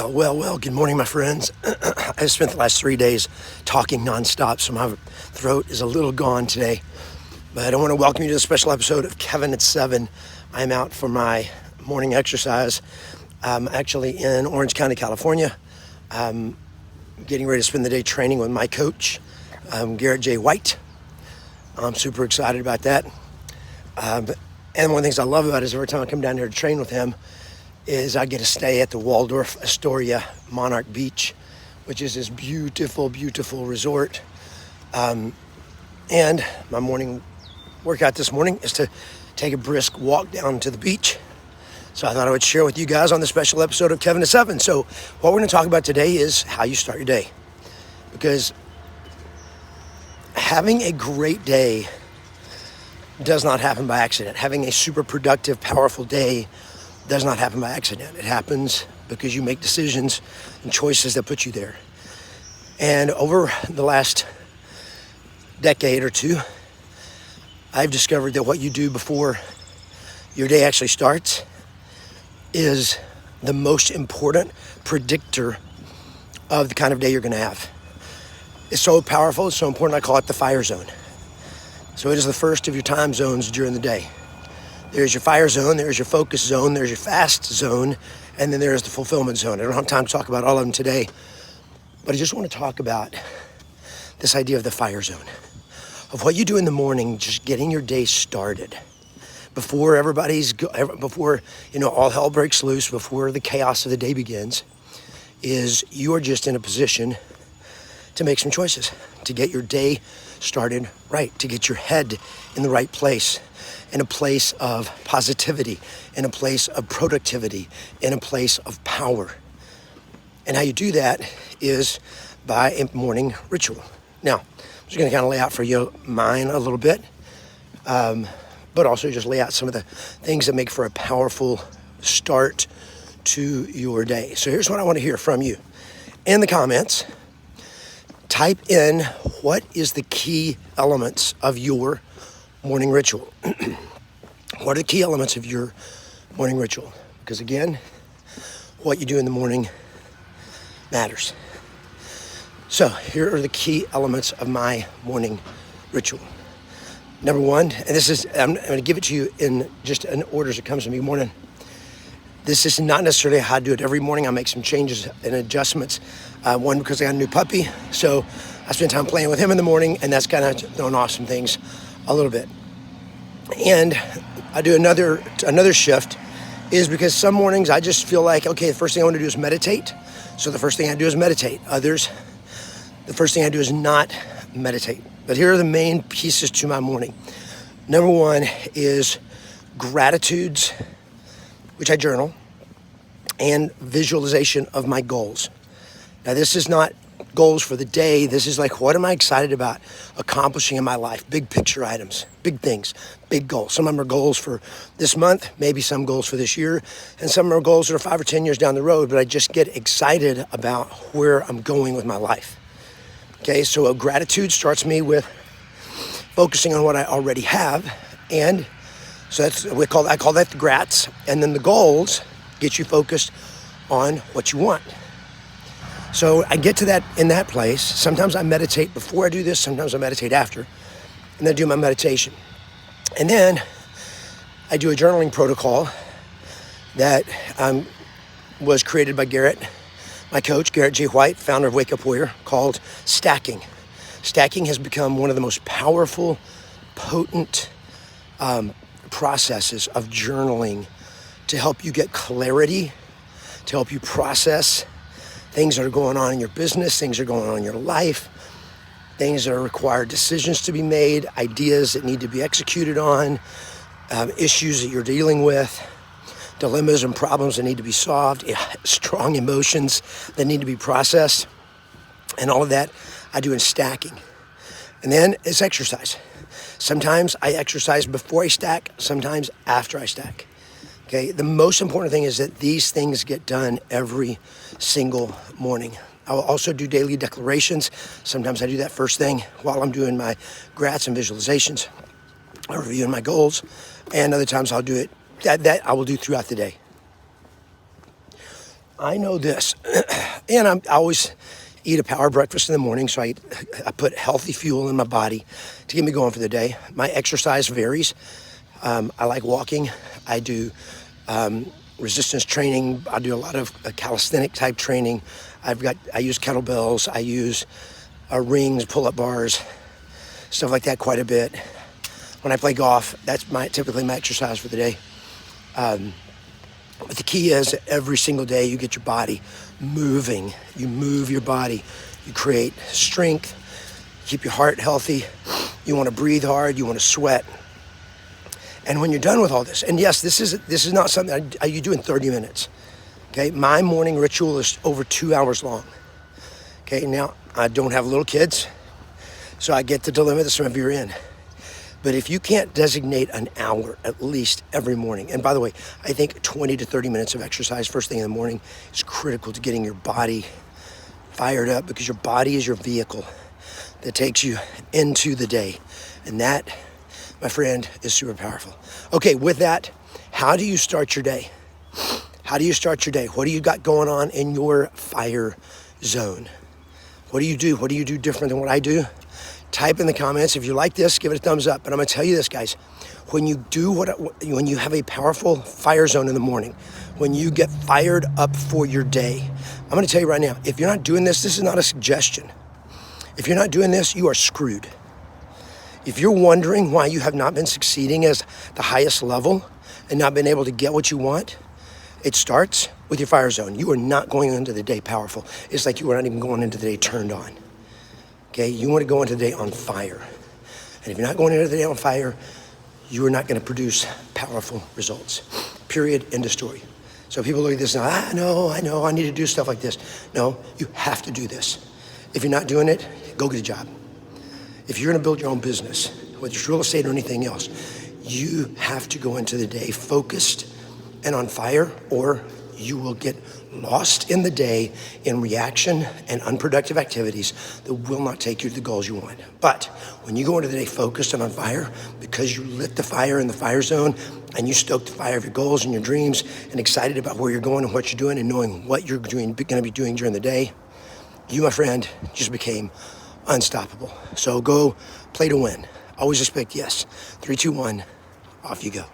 Well, good morning, my friends. I spent the last 3 days talking nonstop, so my throat is a little gone today. But I want to welcome you to a special episode of Kevin at 7. I'm out for my morning exercise. I'm actually in Orange County, California. I'm getting ready to spend the day training with my coach, Garrett J. White. I'm super excited about that. And one of the things I love about it is every time I come down here to train with him, is I get to stay at the Waldorf Astoria Monarch Beach, which is this beautiful, beautiful resort. And my morning workout this morning is to take a brisk walk down to the beach. So I thought I would share with you guys on the special episode of Kevin at 7. So what we're going to talk about today is how you start your day. Because having a great day does not happen by accident. Having a super productive, powerful day does not happen by accident. It happens because you make decisions and choices that put you there. And over the last decade or two, I've discovered that what you do before your day actually starts is the most important predictor of the kind of day you're going to have. It's so powerful, it's so important, I call it the fire zone. So it is the first of your time zones during the day. There's your fire zone, there's your focus zone, there's your fast zone, and then there's the fulfillment zone. I don't have time to talk about all of them today, but I just want to talk about this idea of the fire zone, of what you do in the morning, just getting your day started. Before before all hell breaks loose, before the chaos of the day begins, is you are just in a position to make some choices, to get your day started right, to get your head in the right place, in a place of positivity, in a place of productivity, in a place of power. And how you do that is by a morning ritual. Now, I'm just going to kind of lay out for you mine a little bit, but also just lay out some of the things that make for a powerful start to your day. So here's what I want to hear from you. In the comments, type in what is the key elements of your morning ritual. What are the key elements of your morning ritual? Because again, what you do in the morning matters. So here are the key elements of my morning ritual. Number one, and I'm going to give it to you in just an order as it comes to me. Good morning. This is not necessarily how I do it every morning. I make some changes and adjustments. One, because I got a new puppy, so I spend time playing with him in the morning, and that's kind of throwing off some things a little bit. And I do another shift is because some mornings I just feel like, okay, the first thing I want to do is meditate. So the first thing I do is meditate. Others, the first thing I do is not meditate. But here are the main pieces to my morning. Number one is gratitudes, which I journal, and visualization of my goals. Now, this is not goals for the day. This is like, what am I excited about accomplishing in my life? Big picture items, big things, big goals. Some of them are goals for this month, maybe some goals for this year, and some are goals that are 5 or 10 years down the road, but I just get excited about where I'm going with my life. Okay, so a gratitude starts me with focusing on what I already have, and so I call that the grats, and then the goals get you focused on what you want. So I get to that in that place. Sometimes I meditate before I do this, sometimes I meditate after, and then I do my meditation. And then I do a journaling protocol that was created by Garrett, my coach, Garrett J. White, founder of Wake Up Warrior, called stacking. Stacking has become one of the most powerful, potent processes of journaling to help you get clarity, to help you process things that are going on in your business, things that are going on in your life, things that require decisions to be made, ideas that need to be executed on, issues that you're dealing with, dilemmas and problems that need to be solved, strong emotions that need to be processed, and all of that I do in stacking. And then it's exercise. Sometimes I exercise before I stack, sometimes after I stack. Okay, the most important thing is that these things get done every single morning. I will also do daily declarations. Sometimes I do that first thing while I'm doing my grats and visualizations, or reviewing my goals, and other times I'll do it that I will do throughout the day. I know this, and I always eat a power breakfast in the morning, so I put healthy fuel in my body to get me going for the day. My exercise varies. I like walking. I do resistance training. I do a lot of calisthenic type training. I use kettlebells. I use rings, pull-up bars, stuff like that quite a bit. When I play golf, that's typically my exercise for the day. But the key is every single day you get your body moving. You move your body. You create strength. Keep your heart healthy. You want to breathe hard. You want to sweat. And when you're done with all this, and yes, this is not something you do in 30 minutes. Okay, my morning ritual is over 2 hours long. Okay, now I don't have little kids, so I get the dilemma that some of you are in. But if you can't designate an hour at least every morning, and by the way, I think 20 to 30 minutes of exercise first thing in the morning is critical to getting your body fired up, because your body is your vehicle that takes you into the day. And that, my friend, is super powerful. Okay, with that, how do you start your day? How do you start your day? What do you got going on in your fire zone? What do you do? What do you do different than what I do? Type in the comments. If you like this, give it a thumbs up. But I'm going to tell you this, guys. When you have a powerful fire zone in the morning, when you get fired up for your day, I'm going to tell you right now, if you're not doing this, this is not a suggestion. If you're not doing this, you are screwed. If you're wondering why you have not been succeeding as the highest level and not been able to get what you want, it starts with your fire zone. You are not going into the day powerful. It's like you are not even going into the day turned on. Okay, you want to go into the day on fire. And if you're not going into the day on fire, you are not going to produce powerful results. Period, end of story. So people look at this and I know, I need to do stuff like this. No, you have to do this. If you're not doing it, go get a job. If you're going to build your own business, whether it's real estate or anything else, you have to go into the day focused and on fire, or you will get lost in the day in reaction and unproductive activities that will not take you to the goals you want. But when you go into the day focused and on fire, because you lit the fire in the fire zone and you stoked the fire of your goals and your dreams and excited about where you're going and what you're doing and knowing what you're going to be doing during the day, you, my friend, just became unstoppable. So go play to win. Always expect yes. 3, 2, 1, off you go.